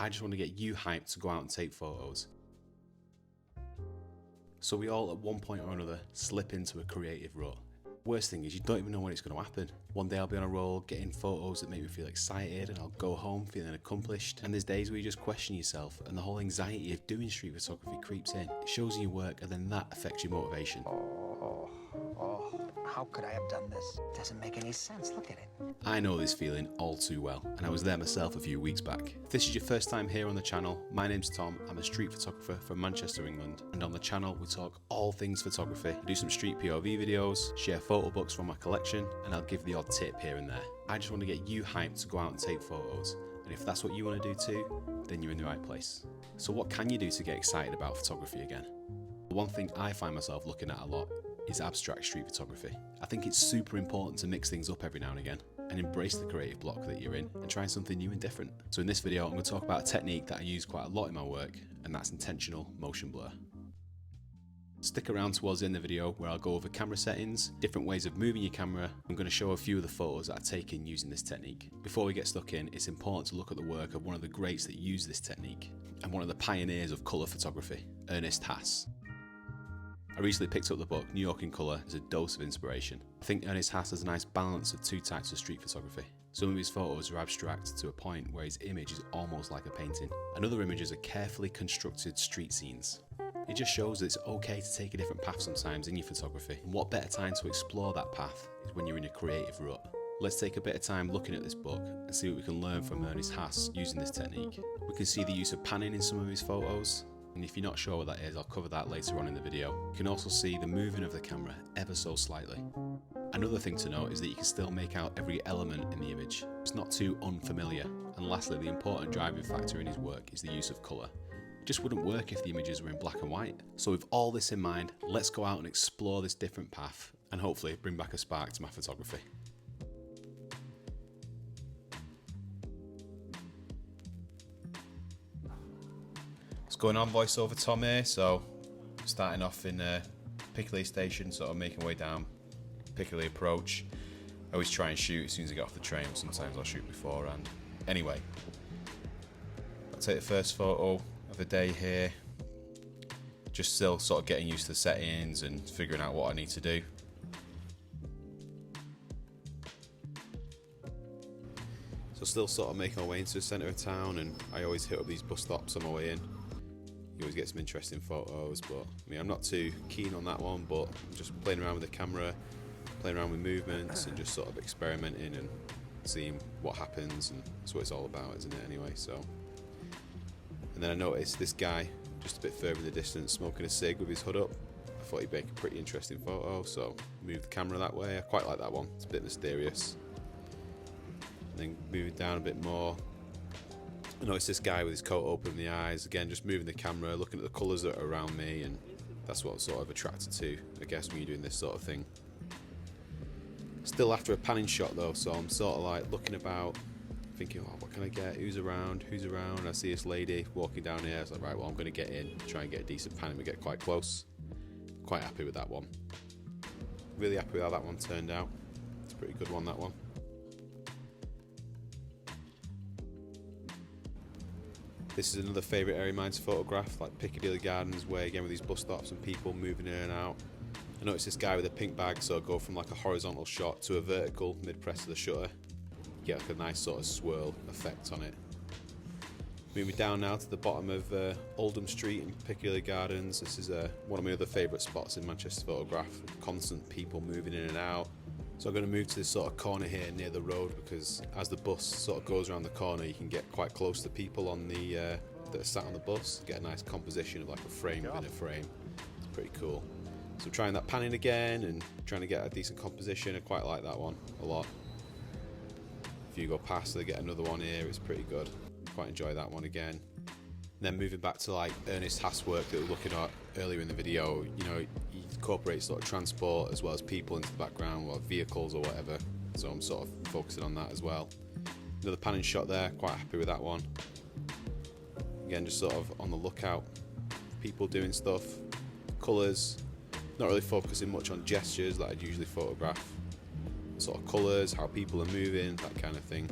I just want to get you hyped to go out and take photos. So we all at one point or another slip into a creative rut. Worst thing is you don't even know when it's going to happen. One day I'll be on a roll getting photos that make me feel excited and I'll go home feeling accomplished. And there's days where you just question yourself and the whole anxiety of doing street photography creeps in. It shows you your work and then that affects your motivation. How could I have done this? It doesn't make any sense. Look at it. I know this feeling all too well, and I was there myself a few weeks back. If this is your first time here on the channel, my name's Tom. I'm a street photographer from Manchester, England, and on the channel we talk all things photography. I do some street POV videos, share photo books from my collection, and I'll give the odd tip here and there. I just want to get you hyped to go out and take photos, and if that's what you want to do too, then you're in the right place. So what can you do to get excited about photography again? The one thing I find myself looking at a lot is abstract street photography. I think it's super important to mix things up every now and again and embrace the creative block that you're in and try something new and different. So in this video, I'm going to talk about a technique that I use quite a lot in my work, and that's intentional motion blur. Stick around towards the end of the video where I'll go over camera settings, different ways of moving your camera. I'm going to show a few of the photos that I've taken using this technique. Before we get stuck in, it's important to look at the work of one of the greats that use this technique and one of the pioneers of colour photography, Ernest Haas. I recently picked up the book New York in Colour as a dose of inspiration. I think Ernest Haas has a nice balance of two types of street photography. Some of his photos are abstract to a point where his image is almost like a painting, and other images are carefully constructed street scenes. It just shows that it's okay to take a different path sometimes in your photography, and what better time to explore that path is when you're in a creative rut. Let's take a bit of time looking at this book and see what we can learn from Ernest Haas using this technique. We can see the use of panning in some of his photos, and if you're not sure what that is, I'll cover that later on in the video. You can also see the moving of the camera ever so slightly. Another thing to note is that you can still make out every element in the image. It's not too unfamiliar. And lastly, the important driving factor in his work is the use of colour. It just wouldn't work if the images were in black and white. So with all this in mind, let's go out and explore this different path and hopefully bring back a spark to my photography. Going on, voiceover Tom here. So starting off in Piccadilly station, sort of making my way down Piccadilly approach. I always try and shoot as soon as I get off the train, but sometimes I'll shoot beforehand. Anyway, I'll take the first photo of the day here. Just still sort of getting used to the settings and figuring out what I need to do. So still sort of making my way into the centre of town, and I always hit up these bus stops on my way in. You always get some interesting photos, but I mean, I'm not too keen on that one, but I'm just playing around with the camera, playing around with movements and just sort of experimenting and seeing what happens, and that's what it's all about, isn't it, anyway? So, and then I noticed this guy just a bit further in the distance smoking a cig with his hood up. I thought he'd make a pretty interesting photo, so moved the camera that way. I quite like that one, it's a bit mysterious. And then moving down a bit more, I noticed this guy with his coat open in the eyes, again just moving the camera, looking at the colours that are around me, and that's what I'm sort of attracted to, I guess, when you're doing this sort of thing. Still after a panning shot though, so I'm sort of like looking about, thinking, oh, what can I get, who's around, and I see this lady walking down here. I was like, right, well, I'm going to get in, try and get a decent pan, and we get quite close. Quite happy with that one. Really happy with how that one turned out. It's a pretty good one, that one. This is another favourite area of mine to photograph, like Piccadilly Gardens way, again with these bus stops and people moving in and out. I noticed this guy with a pink bag, so I go from like a horizontal shot to a vertical mid-press of the shutter. You get like a nice sort of swirl effect on it. Moving down now to the bottom of Oldham Street in Piccadilly Gardens. This is one of my other favourite spots in Manchester to photograph. Constant people moving in and out. So I'm going to move to this sort of corner here near the road, because as the bus sort of goes around the corner, you can get quite close to people on the that are sat on the bus. Get a nice composition of like a frame within a frame. It's pretty cool. So trying that panning again and trying to get a decent composition. I quite like that one a lot. If you go past, they get another one here. It's pretty good. Quite enjoy that one again. And then moving back to like Ernest Haas work that we were looking at earlier in the video, you know, he incorporates sort of transport as well as people into the background, or vehicles or whatever. So I'm sort of focusing on that as well. Another panning shot there, quite happy with that one. Again, just sort of on the lookout, people doing stuff, colours, not really focusing much on gestures that I'd usually photograph. Sort of colours, how people are moving, that kind of thing.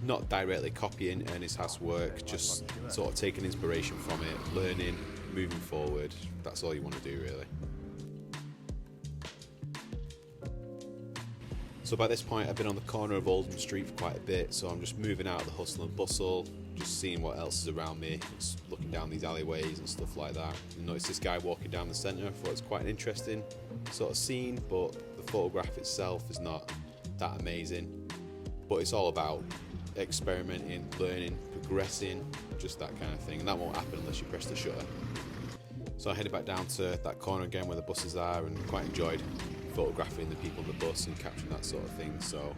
Not directly copying Ernest Haas' work, just sort of taking inspiration from it, learning, moving forward. That's all you want to do, really. So by this point I've been on the corner of Oldham Street for quite a bit, so I'm just moving out of the hustle and bustle, just seeing what else is around me, just looking down these alleyways and stuff like that. I noticed this guy walking down the centre. I thought it was quite an interesting sort of scene, but the photograph itself is not that amazing. But it's all about experimenting, learning, progressing, just that kind of thing, and that won't happen unless you press the shutter. So I headed back down to that corner again where the buses are, and quite enjoyed photographing the people on the bus and capturing that sort of thing. So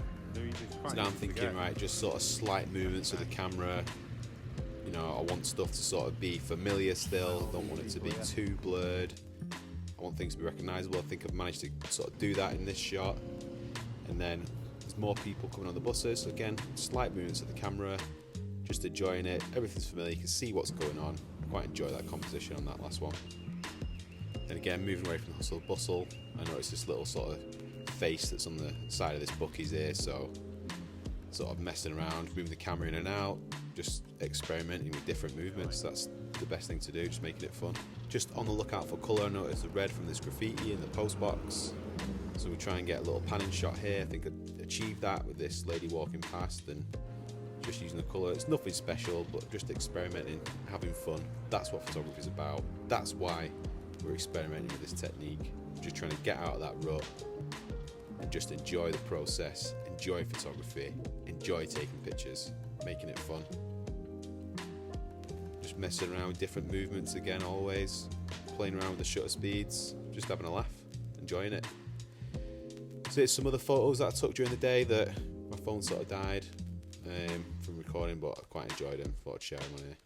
now I'm thinking, right, just sort of slight movements of the camera. You know, I want stuff to sort of be familiar still, I don't want it to be too blurred, I want things to be recognisable. I think I've managed to sort of do that in this shot. And then there's more people coming on the buses, so again, slight movements of the camera, just enjoying it. Everything's familiar, you can see what's going on. I quite enjoy that composition on that last one. Then again, moving away from the hustle bustle, I noticed this little sort of face that's on the side of this bookie's ear, so sort of messing around, moving the camera in and out, just experimenting with different movements. That's the best thing to do, just making it fun. Just on the lookout for colour. I noticed the red from this graffiti in the post box, so we try and get a little panning shot here. I think I achieved that with this lady walking past and just using the colour. It's nothing special, but just experimenting, having fun. That's what photography is about. That's why we're experimenting with this technique, just trying to get out of that rut and just enjoy the process, enjoy photography, enjoy taking pictures, making it fun. Just messing around with different movements again, always playing around with the shutter speeds, just having a laugh, enjoying it. So here's some other photos that I took during the day that my phone sort of died from recording, but I quite enjoyed them. Thought I'd share them on here.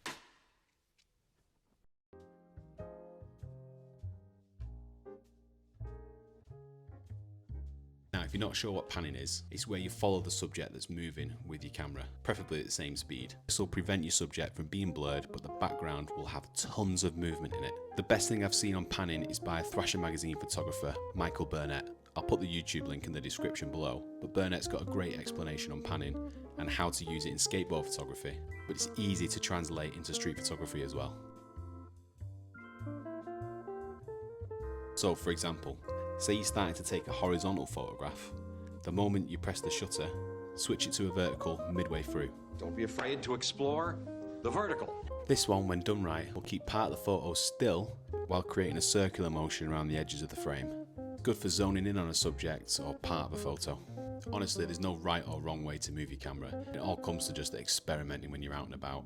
Now, if you're not sure what panning is, it's where you follow the subject that's moving with your camera, preferably at the same speed. This will prevent your subject from being blurred, but the background will have tons of movement in it. The best thing I've seen on panning is by Thrasher magazine photographer Michael Burnett. I'll put the YouTube link in the description below, but Burnett's got a great explanation on panning and how to use it in skateboard photography, but it's easy to translate into street photography as well. So for example, say you're starting to take a horizontal photograph. The moment you press the shutter, switch it to a vertical midway through. Don't be afraid to explore the vertical. This one, when done right, will keep part of the photo still while creating a circular motion around the edges of the frame. Good for zoning in on a subject or part of a photo. Honestly, there's no right or wrong way to move your camera. It all comes to just experimenting when you're out and about.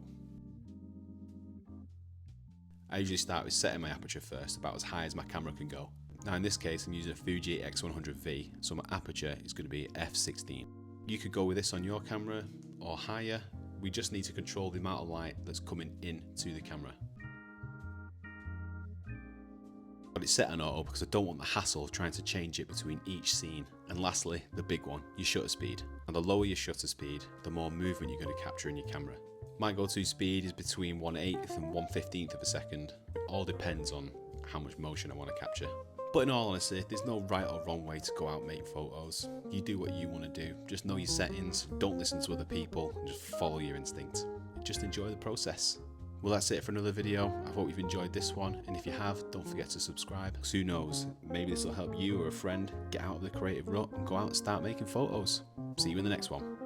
I usually start with setting my aperture first, about as high as my camera can go. Now in this case I'm using a Fuji X100V, so my aperture is going to be f/16. You could go with this on your camera or higher. We just need to control the amount of light that's coming into the camera. But it's set on auto because I don't want the hassle of trying to change it between each scene. And lastly, the big one, your shutter speed. And the lower your shutter speed, the more movement you're going to capture in your camera. My go-to speed is between 1/8 and 1/15 of a second. It all depends on how much motion I want to capture. But in all honesty, there's no right or wrong way to go out and make photos. You do what you want to do. Just know your settings, don't listen to other people, just follow your instinct. Just enjoy the process. Well, that's it for another video. I hope you've enjoyed this one, and if you have, don't forget to subscribe. Because who knows, maybe this will help you or a friend get out of the creative rut and go out and start making photos. See you in the next one.